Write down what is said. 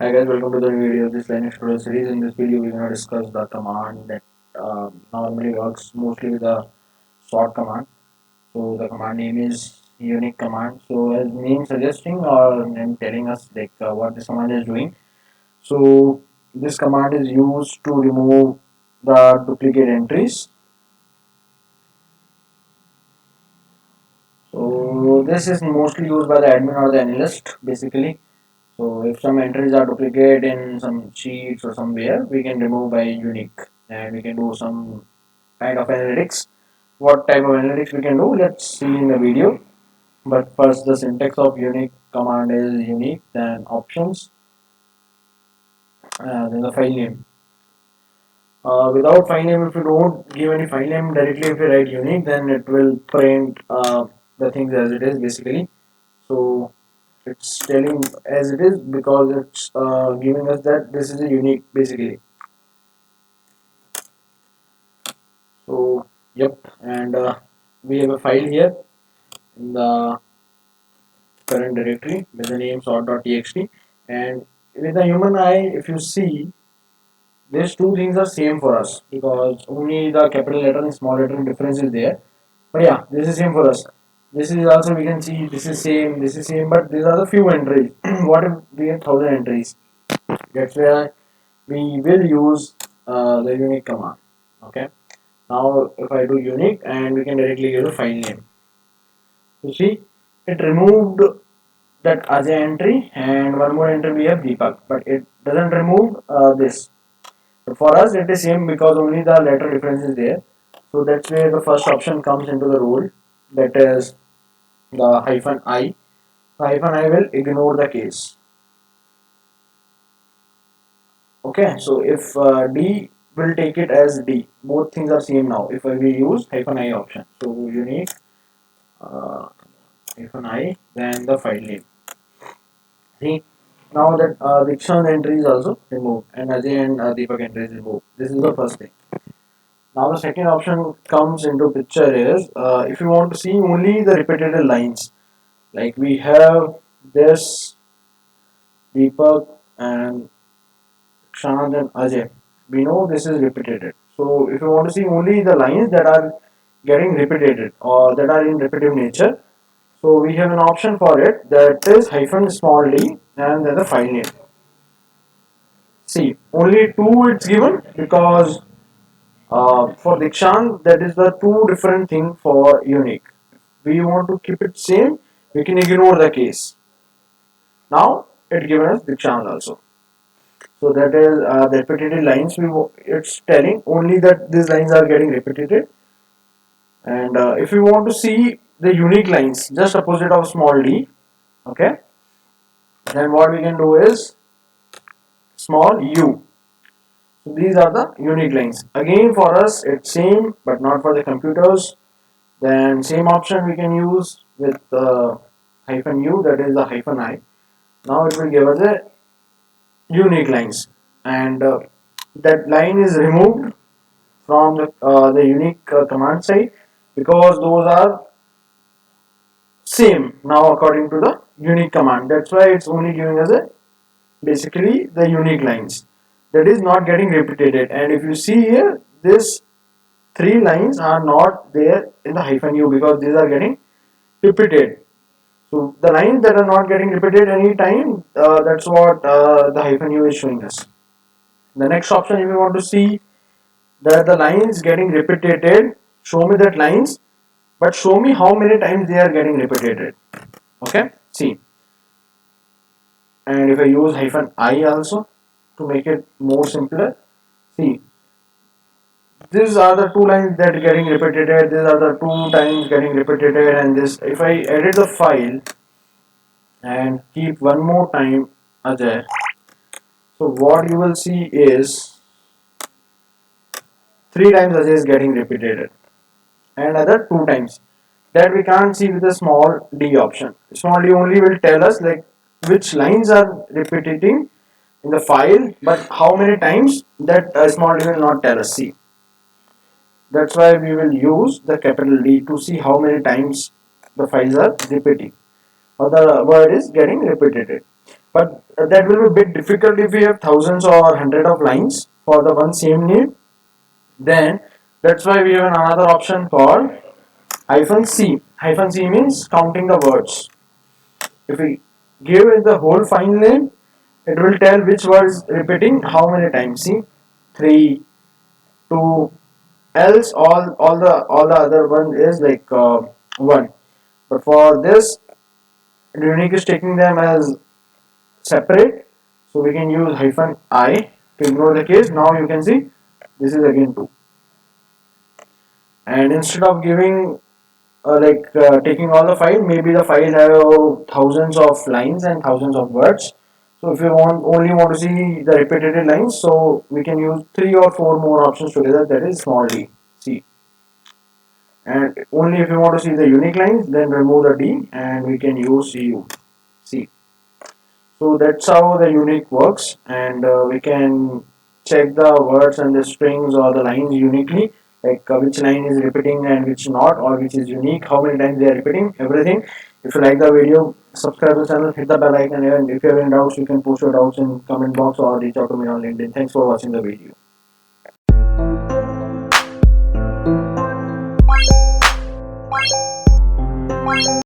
Hi guys, welcome to the new video of this Linux tutorial series. In this video, we're going to discuss the command that normally works mostly with a sort command. So the command name is unique command. So as name suggesting or name telling us like what this command is doing. So this command is used to remove the duplicate entries. So this is mostly used by the admin or the analyst basically. So if some entries are duplicate in some sheets or somewhere, we can remove by unique and we can do some kind of analytics. What type of analytics we can do? Let's see in the video. But first, the syntax of unique command is unique, then options, then the file name. Without file name, if you don't give any file name directly, if you write unique, then it will print the things as it is basically. So it's telling as it is because it's giving us that this is a unique basically. So yep, and we have a file here in the current directory with the name sort.txt, and with the human eye, if you see, these two things are same for us because only the capital letter and small letter difference is there. But yeah, this is same for us. This is also we can see this is same, but these are the few entries. What if we have 1,000 entries? That's where we will use the unique command. Okay. Now if I do unique and we can directly give the file name. You see, it removed that Ajay entry and one more entry we have Deepak, but it doesn't remove this. But for us it is same because only the letter difference is there. So that's where the first option comes into the role, that is the hyphen I. The hyphen I will ignore the case. Okay, so if D will take it as D, both things are same now if we use hyphen I option. So unique uh, hyphen I, then the file name. See, now that Dikshant entry is also removed and Ajay and Deepak entry is removed. This is the first thing. Now the second option comes into picture is if you want to see only the repeated lines. Like we have this Deepak and Shant and Ajay. We know this is repeated. So if you want to see only the lines that are getting repeated or that are in repetitive nature, so we have an option for it, that is hyphen small d and then the file name. See, only two it's given because for Dikshant that is the two different thing for unique. If we want to keep it same, we can ignore the case. Now it given us Dikshant also. So that is the repetitive lines. It's telling only that these lines are getting repeated. And if we want to see the unique lines, just opposite of small d, okay, then what we can do is small u. So these are the unique lines. Again for us it's same but not for the computers. Then same option we can use with hyphen u, that is the hyphen I. Now it will give us a unique lines, and that line is removed from the unique command side because those are same now according to the unique command. That's why it's only giving us a basically the unique lines that is not getting repeated. And if you see here, this three lines are not there in the hyphen u because these are getting repeated. So the lines that are not getting repeated any time, that's what the hyphen u is showing us. The next option, if you want to see that the lines getting repeated, show me that lines, but show me how many times they are getting repeated. Okay, see, and if I use hyphen I also to make it more simpler, see, these are the two lines that are getting repeated, these are the two times getting repeated, and this, if I edit the file and keep one more time Ajay, so what you will see is three times Ajay is getting repeated and other two times. That we can't see with the small d option. Small d only will tell us like which lines are repeating in the file, but how many times that small d will not tell us. See, that's why we will use the capital D to see how many times the files are repeating or the word is getting repeated. But that will be a bit difficult if we have thousands or hundred of lines for the one same name. Then that's why we have another option called hyphen C. Hyphen C means counting the words. If we give it the whole file name, it will tell which word is repeating how many times. See, 3, 2, else all the other one is like 1. But for this, unique is taking them as separate, so we can use hyphen I to ignore the case. Now you can see this is again 2, and instead of giving taking all the file, maybe the file have thousands of lines and thousands of words. So if you want to see the repetitive lines, so we can use 3 or 4 more options together, that is small d. See, and only if you want to see the unique lines, then remove the d and we can use cu. See, so that's how the unique works, and we can check the words and the strings or the lines uniquely, like which line is repeating and which not, or which is unique, how many times they are repeating, everything. If you like the video, subscribe to the channel, hit the bell icon, and if you have any doubts, you can post your doubts in comment box or reach out to me on LinkedIn. Thanks for watching the video.